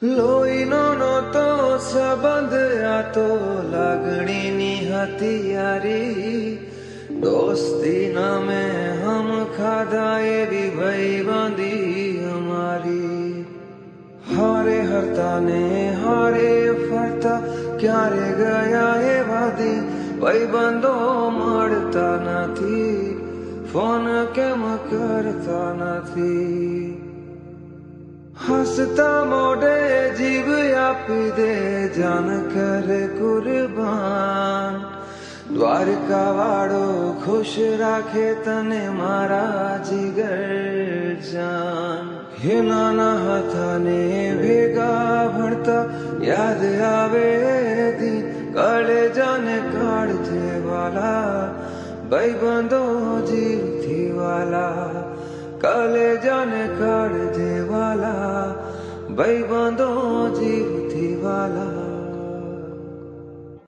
લોહીનો નહોતો સંબંધ, આ તો લાગણીની હતી યારી. દોસ્તી નામે હમ ખાધા એવી ભાઈબંધી અમારી. હારે હરતા ને હારે ફરતા ક્યારે ગયા એવા દી. ભાઈબંધો મળતા નથી, ફોન કેમ કરતા નથી. હસતા મોઢે જીવ આપી દે, જાન કરે કુરબાન. દ્વારકા વાળો ખુશ રાખે તને મારા જીગર જાન. હે નાના હતા ને ભેગા ભણતા, યાદ આવે દી કાળે જાને કાળજે વાલા. ભાઈબંધો જીવથી વાલા, કાલે જાને કાળજે વાલા. ભાઈબંધો જીવથી વાલા.